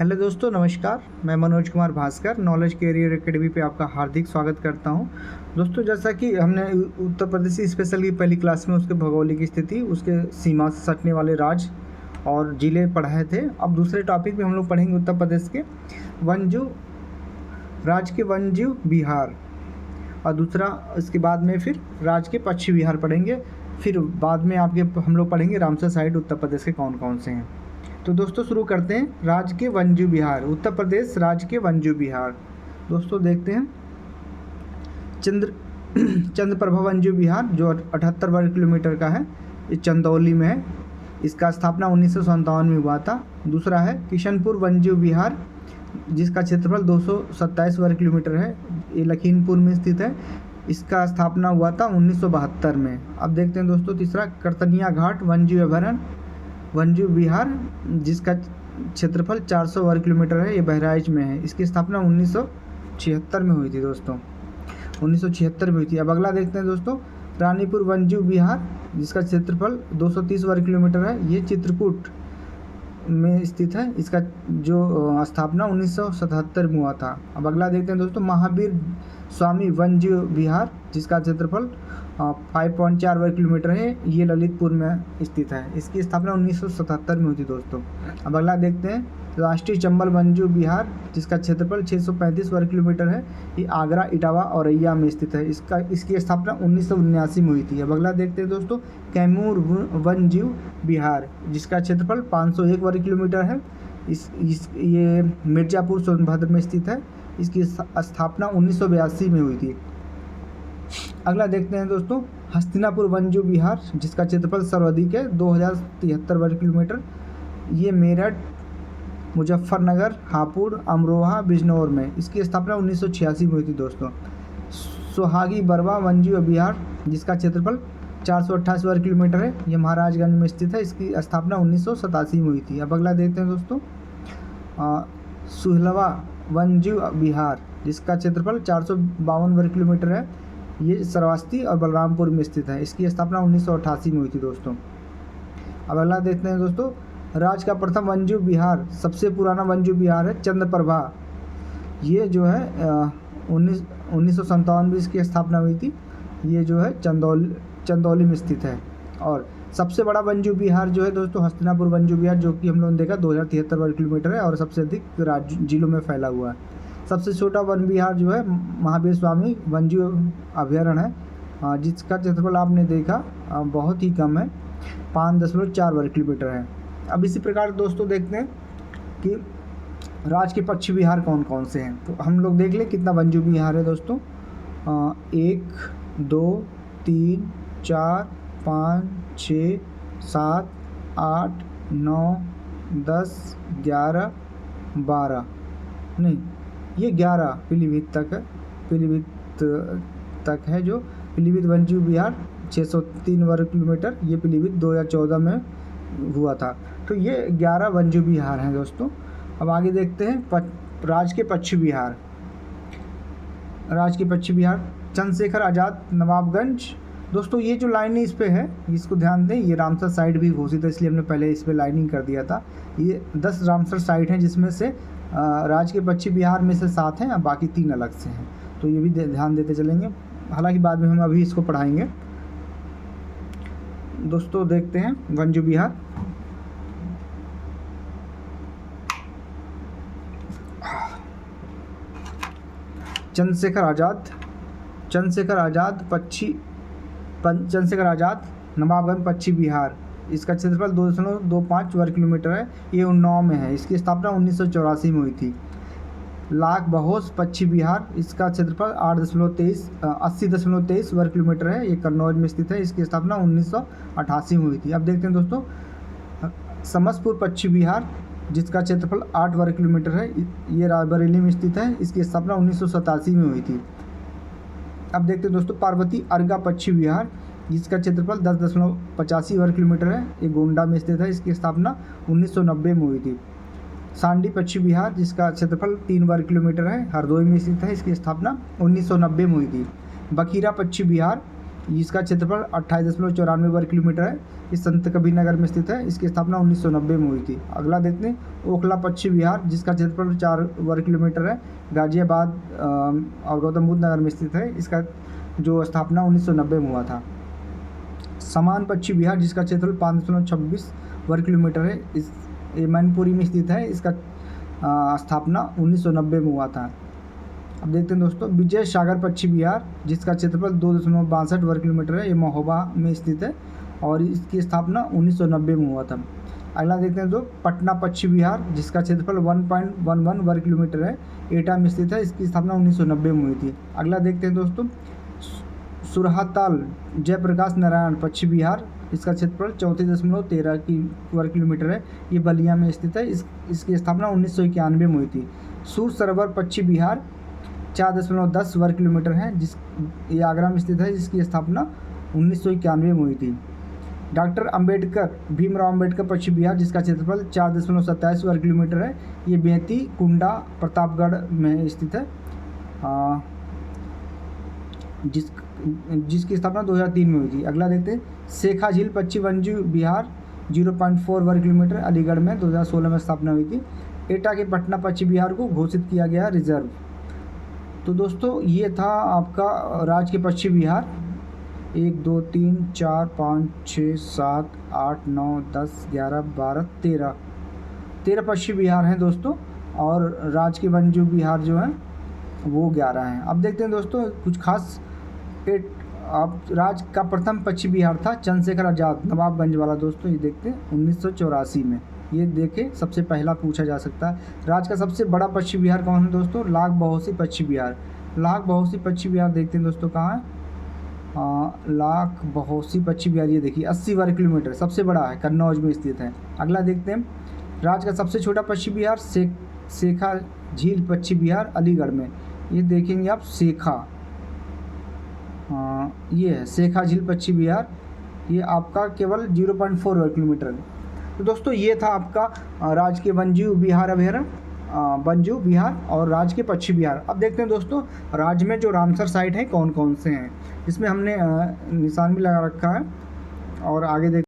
Hello दोस्तों, नमस्कार। मैं Manoj Kumar Bhaskar knowledge career academy पे आपका हार्दिक स्वागत करता हूं। दोस्तों, जैसा कि हमने उत्तर प्रदेश स्पेशल की पहली क्लास में उसके भौगोलिक स्थिति, उसके सीमा से सटने वाले राज्य और ज़िले पढ़ाए थे। अब दूसरे टॉपिक में हम लोग पढ़ेंगे उत्तर प्रदेश के वन्यजीव राज्य के वन्यजीव बिहार, और दूसरा इसके बाद में फिर राज्य के पश्चिमी बिहार पढ़ेंगे। फिर बाद में हम लोग पढ़ेंगे रामसर साइट उत्तर प्रदेश के कौन कौन से हैं। तो दोस्तों शुरू करते हैं। राज्य के वन्यजीव बिहार, उत्तर प्रदेश राज्य के वन्यजीव बिहार। दोस्तों देखते हैं चंद्रप्रभा वन्यजीव बिहार जो 78 वर्ग किलोमीटर का है, ये चंदौली में है। इसका स्थापना 1957 में हुआ था। दूसरा है किशनपुर वन्यजीव बिहार जिसका क्षेत्रफल 227 वर्ग किलोमीटर है, ये लखीमपुर में स्थित है। इसका स्थापना हुआ था 1972 में। अब देखते हैं दोस्तों तीसरा करतनिया घाट वन्यजीव अभयारण्य वन्यजीव बिहार जिसका क्षेत्रफल 400 वर्ग किलोमीटर है, ये बहराइच में है। इसकी स्थापना 1976 में हुई थी दोस्तों, 1976 में हुई थी। अब अगला देखते हैं दोस्तों रानीपुर वन्यजीव बिहार जिसका क्षेत्रफल 230 वर्ग किलोमीटर है, ये चित्रकूट में स्थित है। इसका जो स्थापना 1977 में हुआ था। अब अगला देखते हैं दोस्तों महावीर स्वामी वन्यजीव बिहार जिसका क्षेत्रफल 5.4 वर्ग किलोमीटर है, ये ललितपुर में स्थित है। इसकी स्थापना 1977 में हुई थी दोस्तों। अब अगला देखते हैं राष्ट्रीय चंबल वन्यजीव बिहार जिसका क्षेत्रफल 635 वर्ग किलोमीटर है, ये आगरा, इटावा, औरैया में स्थित है। इसकी स्थापना 1979 में हुई थी। अब अगला देखते हैं दोस्तों कैमूर वन्यजीव बिहार जिसका क्षेत्रफल 501 वर्ग किलोमीटर है। ये मिर्जापुर सोनभद्र में स्थित है। इसकी स्थापना 1982 में हुई थी। अगला देखते हैं दोस्तों हस्तिनापुर वन्यजीव बिहार जिसका क्षेत्रफल सर्वाधिक है 2073 वर्ग किलोमीटर, ये मेरठ, मुजफ्फरनगर, हापुड़, अमरोहा, बिजनौर में। इसकी स्थापना 1986 में हुई थी दोस्तों। सोहागी बरवा वन्यजीव बिहार जिसका क्षेत्रफल 428 वर्ग किलोमीटर है, ये महाराजगंज में स्थित है। इसकी स्थापना 1987 में हुई थी। अब अगला देखते हैं दोस्तों सुहलवा वन्यजीव बिहार जिसका क्षेत्रफल 452 वर्ग किलोमीटर है, ये श्रावस्ती और बलरामपुर में स्थित है। इसकी स्थापना 1988 में हुई थी दोस्तों। अब अगला देखते हैं दोस्तों राज्य का प्रथम वन्यजीव बिहार, सबसे पुराना वन्यजीव बिहार है चंद्रप्रभा, ये जो है 1957 में इसकी स्थापना हुई थी। ये जो है चंदौली में स्थित है। और सबसे बड़ा वन्यजीव बिहार जो है दोस्तों हस्तिनापुर वन्यजीव बिहार जो कि हम लोगों ने देखा 2073 वर्ग किलोमीटर है और सबसे अधिक राज्य जिलों में फैला हुआ है। सबसे छोटा वन विहार जो है महावीर स्वामी वन्यजीव अभयारण्य है जिसका क्षेत्रफल आपने देखा बहुत ही कम है, 5.4 वर्ग किलोमीटर है। अब इसी प्रकार दोस्तों देखते हैं कि राज्य के पश्चिमी बिहार कौन कौन से हैं। तो हम लोग देख लें कितना वन्यजीव बिहार है दोस्तों। 1 2 3 4 5 6 7 8 9 10 11 12 नहीं, ये 11 पीलीभीत तक है। पीलीभीत तक है जो पीलीभीत वन्यजीव बिहार 603 वर्ग किलोमीटर, ये पीलीभीत 2014 में हुआ था। तो ये 11 वन्यजीव बिहार हैं दोस्तों। अब आगे देखते हैं राज्य के पश्चिमी बिहार। राज्य के पश्चिमी बिहार चंद्रशेखर आज़ाद नवाबगंज। दोस्तों ये जो लाइनिंग इस पे है इसको ध्यान दें, ये रामसर साइट भी घोषित है इसलिए हमने पहले इस पे लाइनिंग कर दिया था। ये 10 रामसर साइट हैं जिसमें से राज्य के पश्चिमी बिहार में से 7 हैं और बाकी 3 अलग से हैं। तो ये भी ध्यान देते चलेंगे, हालांकि बाद में हम अभी इसको पढ़ाएंगे। दोस्तों देखते हैं वन्यजीव बिहार। चंद्रशेखर आज़ाद नवाबगंज पश्चिमी बिहार, इसका क्षेत्रफल 2.25 वर्ग किलोमीटर है, ये उन्नाव में है। इसकी स्थापना 1984 में हुई थी। लाख बहोस पश्चिमी बिहार, इसका क्षेत्रफल 80.23 वर्ग किलोमीटर है, ये कन्नौज में स्थित है। इसकी स्थापना 1988 में हुई थी। अब देखते हैं दोस्तों समस्तपुर पश्चिमी बिहार जिसका क्षेत्रफल 8 वर्ग किलोमीटर है, ये रायबरेली में स्थित है। इसकी स्थापना 1987 में हुई थी। अब देखते हैं दोस्तों पार्वती अर्गा पश्चिमी बिहार जिसका क्षेत्रफल 10.85 वर्ग किलोमीटर है, ये गोंडा में स्थित है। इसकी स्थापना 1990 में हुई थी। सांडी पश्चिमी बिहार जिसका क्षेत्रफल 3 वर्ग किलोमीटर है, हरदोई में स्थित है। इसकी स्थापना 1990 में हुई थी। बखीरा पश्चिमी बिहार इसका क्षेत्रफल 28.94 वर्ग किलोमीटर है। ये संत कबीर नगर में स्थित है। इसकी स्थापना 1990 में हुई थी। अगला देखते हैं ओखला पश्चिम विहार, जिसका क्षेत्रफल 4 वर्ग किलोमीटर है, गाजियाबाद और गौतम बुद्ध नगर में स्थित है। इसका जो स्थापना 1990 में हुआ था। समान पश्चिम विहार, जिसका क्षेत्रफल 5.26 वर्ग किलोमीटर है, इस ये मैनपुरी में स्थित है। इसका स्थापना 1990 में हुआ था। अब देखते हैं दोस्तों विजय सागर पश्चिम विहार, जिसका क्षेत्रफल 2.62 वर्ग किलोमीटर है, ये महोबा में स्थित है और इसकी स्थापना 1990 में हुआ था। अगला देखते हैं पटना पश्चिम विहार, जिसका क्षेत्रफल 1.11 वर्ग किलोमीटर है, एटा में स्थित है। इसकी स्थापना 1990 में हुई थी। अगला देखते हैं दोस्तों सुरहाताल जयप्रकाश नारायण पश्चिम विहार, इसका क्षेत्रफल 34.13 वर्ग किलोमीटर है, ये बलिया में स्थित है। इसकी स्थापना 1991 में हुई थी। सूर सरोवर पश्चिम विहार 4.10 वर्ग किलोमीटर है, ये आगरा में स्थित है। इसकी स्थापना 1991 में हुई थी। डॉक्टर अंबेडकर भीमराव अंबेडकर पश्चिम विहार, जिसका क्षेत्रफल 4.27 वर्ग किलोमीटर है, ये बेंती कुंडा प्रतापगढ़ में स्थित है, जिसकी स्थापना 2003 में हुई थी। अगला देखते हैं शेखा झील पश्चिम वंजू विहार 0.4 वर्ग किलोमीटर, अलीगढ़ में 2016 में स्थापना हुई थी। एटा के पटना पश्चिम विहार को घोषित किया गया रिजर्व। तो दोस्तों ये था आपका राज्य के पश्चिम विहार। 1 2 3 4 5 6 7 8 9 10 11 12 13 पश्चिम विहार हैं दोस्तों, और राज्य के वन्य विहार जो हैं वो 11 हैं। अब देखते हैं दोस्तों कुछ खास आप राज्य का प्रथम पश्चिम विहार था चंद्रशेखर आज़ाद नवाबगंज वाला दोस्तों, ये देखते हैं 1984 में। ये देखें सबसे पहला पूछा जा सकता है। राज्य का सबसे बड़ा पश्चिम विहार कौन है दोस्तों? लाख बहोसी पश्चिम विहार। लाख बहोसी पश्चिम विहार देखते हैं दोस्तों कहाँ है। लाख बहोसी पश्चिम विहार ये देखिए 80 वर्ग किलोमीटर, सबसे बड़ा है, कन्नौज में स्थित है। अगला देखते हैं राज्य का सबसे छोटा पश्चिम विहार शेखा झील पश्चिम विहार अलीगढ़ में। ये देखेंगे आप शेखा, ये है शेखा झील पश्चिम विहार, ये आपका केवल 0.4 वर्ग किलोमीटर है। तो दोस्तों ये था आपका राज्य के वन्यजीव विहार अभयारण्य, वन्यजीव विहार और राज्य के पश्चिम विहार। अब देखते हैं दोस्तों राज्य में जो रामसर साइट है कौन कौन से हैं, इसमें हमने निशान भी लगा रखा है और आगे देख